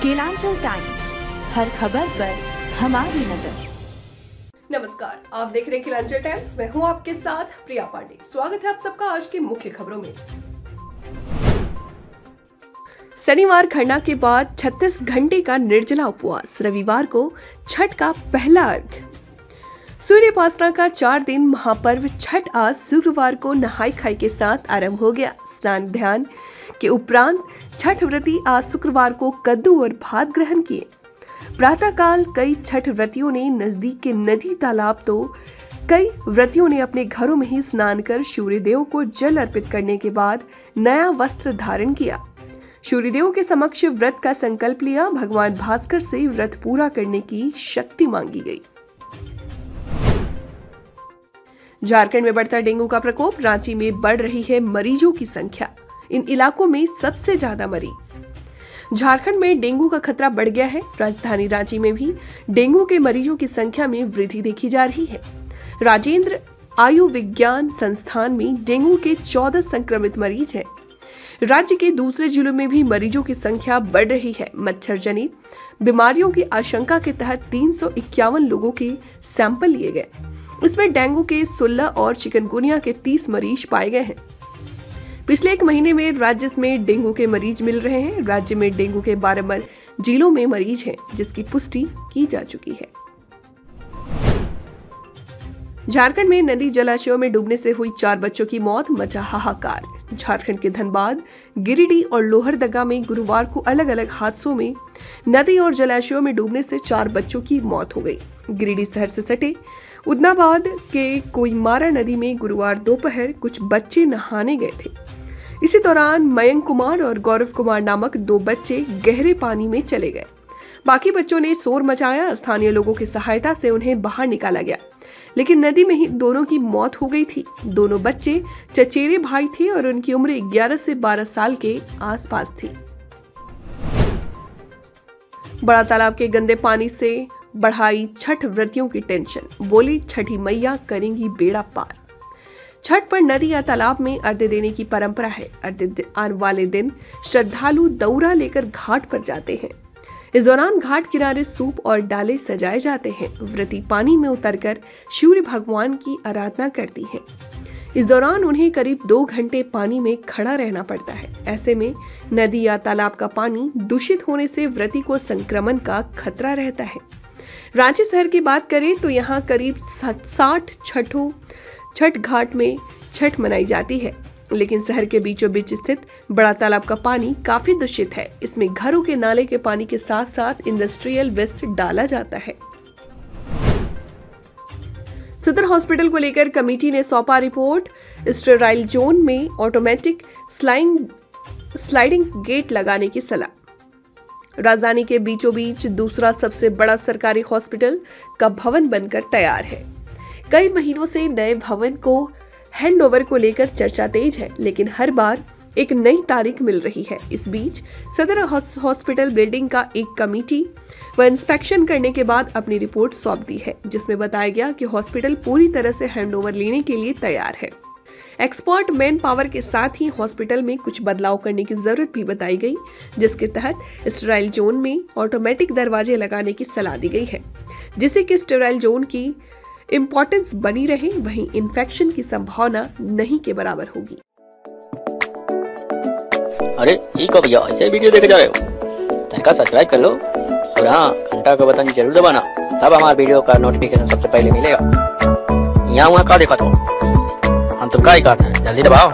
Kelanchal times, हर खबर पर हमारी नजर। नमस्कार, आप देख रहे हैं केलांचल टाइम्स। मैं हूं आपके साथ प्रिया पांडे। स्वागत है आप सबका आज की मुख्य खबरों में। शनिवार खरना के बाद 36 घंटे का निर्जला उपवास, रविवार को छठ का पहला अर्घ। सूर्योपासना का 4 दिन महापर्व छठ आज शुक्रवार को नहाई खाई के साथ आरंभ हो गया। स्नान ध्यान के उपरांत छठ व्रती आज शुक्रवार को कद्दू और भात ग्रहण किए। प्रातःकाल कई छठ व्रतियों ने नजदीक के नदी तालाब तो कई व्रतियों ने अपने घरों में ही स्नान कर सूर्यदेव को जल अर्पित करने के बाद नया वस्त्र धारण किया। सूर्यदेव के समक्ष व्रत का संकल्प लिया। भगवान भास्कर से व्रत पूरा करने की शक्ति मांगी गई। झारखंड में बढ़ता डेंगू का प्रकोप, रांची में बढ़ रही है मरीजों की संख्या। इन इलाकों में सबसे ज्यादा मरीज। झारखंड में डेंगू का खतरा बढ़ गया है। राजधानी रांची में भी डेंगू के मरीजों की संख्या में वृद्धि देखी जा रही है। राजेंद्र आयुर्विज्ञान संस्थान में डेंगू के 14 संक्रमित मरीज हैं। राज्य के दूसरे जिलों में भी मरीजों की संख्या बढ़ रही है। मच्छर जनित बीमारियों की आशंका के तहत 351 लोगों के सैंपल लिए गए। इसमें डेंगू के 16 और चिकनगुनिया के 30 मरीज पाए गए हैं। पिछले 1 महीने में राज्य में डेंगू के मरीज मिल रहे हैं। राज्य में डेंगू के 12 जिलों में मरीज हैं, जिसकी पुष्टि की जा चुकी है। झारखंड में नदी जलाशयों में डूबने से हुई 4 बच्चों की मौत, मचा हाहाकार। झारखंड के धनबाद, गिरिडीह और लोहरदगा में गुरुवार को अलग अलग हादसों में नदी और जलाशयों में डूबने से 4 बच्चों की मौत हो गई। गिरिडीह शहर से सटे उदनाबाद के कोईमारा नदी में गुरुवार दोपहर कुछ बच्चे नहाने गए थे। इसी दौरान मयंक कुमार और गौरव कुमार नामक 2 बच्चे गहरे पानी में चले गए। बाकी बच्चों ने शोर मचाया। स्थानीय लोगों की सहायता से उन्हें बाहर निकाला गया, लेकिन नदी में ही दोनों की मौत हो गई थी। दोनों बच्चे चचेरे भाई थे और उनकी उम्र 11 से 12 साल के आसपास थी। बड़ा तालाब के गंदे पानी से बढ़ाई छठ व्रतियों की टेंशन, बोली छठी मैया करेंगी बेड़ा पार। छठ पर नदी या तालाब में अर्घ्य देने की परंपरा है। अर्घ्य वाले दिन श्रद्धालु दौरा लेकर घाट पर जाते हैं। इस दौरान घाट किनारे सूप और डाले सजाए जाते हैं। व्रती पानी में उतरकर सूर्य भगवान की आराधना करती हैं। इस दौरान उन्हें करीब 2 घंटे पानी में खड़ा रहना पड़ता है। ऐसे में नदी या तालाब का पानी दूषित होने से व्रती को संक्रमण का खतरा रहता है। रांची शहर की बात करें तो यहाँ करीब 60 छठ घाट में छठ मनाई जाती है, लेकिन शहर के बीचों बीच स्थित बड़ा तालाब का पानी काफी दूषित है। इसमें घरों के नाले के पानी के साथ साथ इंडस्ट्रियल वेस्ट डाला जाता है। सदर हॉस्पिटल को लेकर कमेटी ने सौंपा रिपोर्ट। स्टेराइल जोन में ऑटोमेटिक स्लाइडिंग गेट लगाने की सलाह। राजधानी के बीचों बीच दूसरा सबसे बड़ा सरकारी हॉस्पिटल का भवन बनकर तैयार है। कई महीनों से नए भवन को हैंडओवर को लेकर चर्चा तेज है, लेकिन हर बार एक नई तारीख मिल रही है। इस बीच सदर हॉस्पिटल बिल्डिंग का एक कमेटी व इंस्पेक्शन करने के बाद अपनी रिपोर्ट सौंप दी है, जिसमें बताया गया कि हॉस्पिटल पूरी तरह से हैंडओवर लेने के लिए तैयार है। एक्सपर्ट मैन पावर के साथ ही हॉस्पिटल में कुछ बदलाव करने की जरूरत भी बताई गई, जिसके तहत स्टेराइल जोन में ऑटोमेटिक दरवाजे लगाने की सलाह दी गई है, जिससे कि स्टेराइल जोन की इंपॉर्टेंस बनी रहे, वहीं इन्फेक्शन की संभावना नहीं के बराबर होगी। अरे ठीक हो भैया, ऐसे वीडियो देखे जा रहे हो तो सब्सक्राइब कर लो और हाँ, घंटा का बटन जरूर दबाना, तब हमारे वीडियो का नोटिफिकेशन सबसे पहले मिलेगा। यहाँ वहाँ का देखा तो हम तो क्या ही करते हैं, जल्दी दबाओ।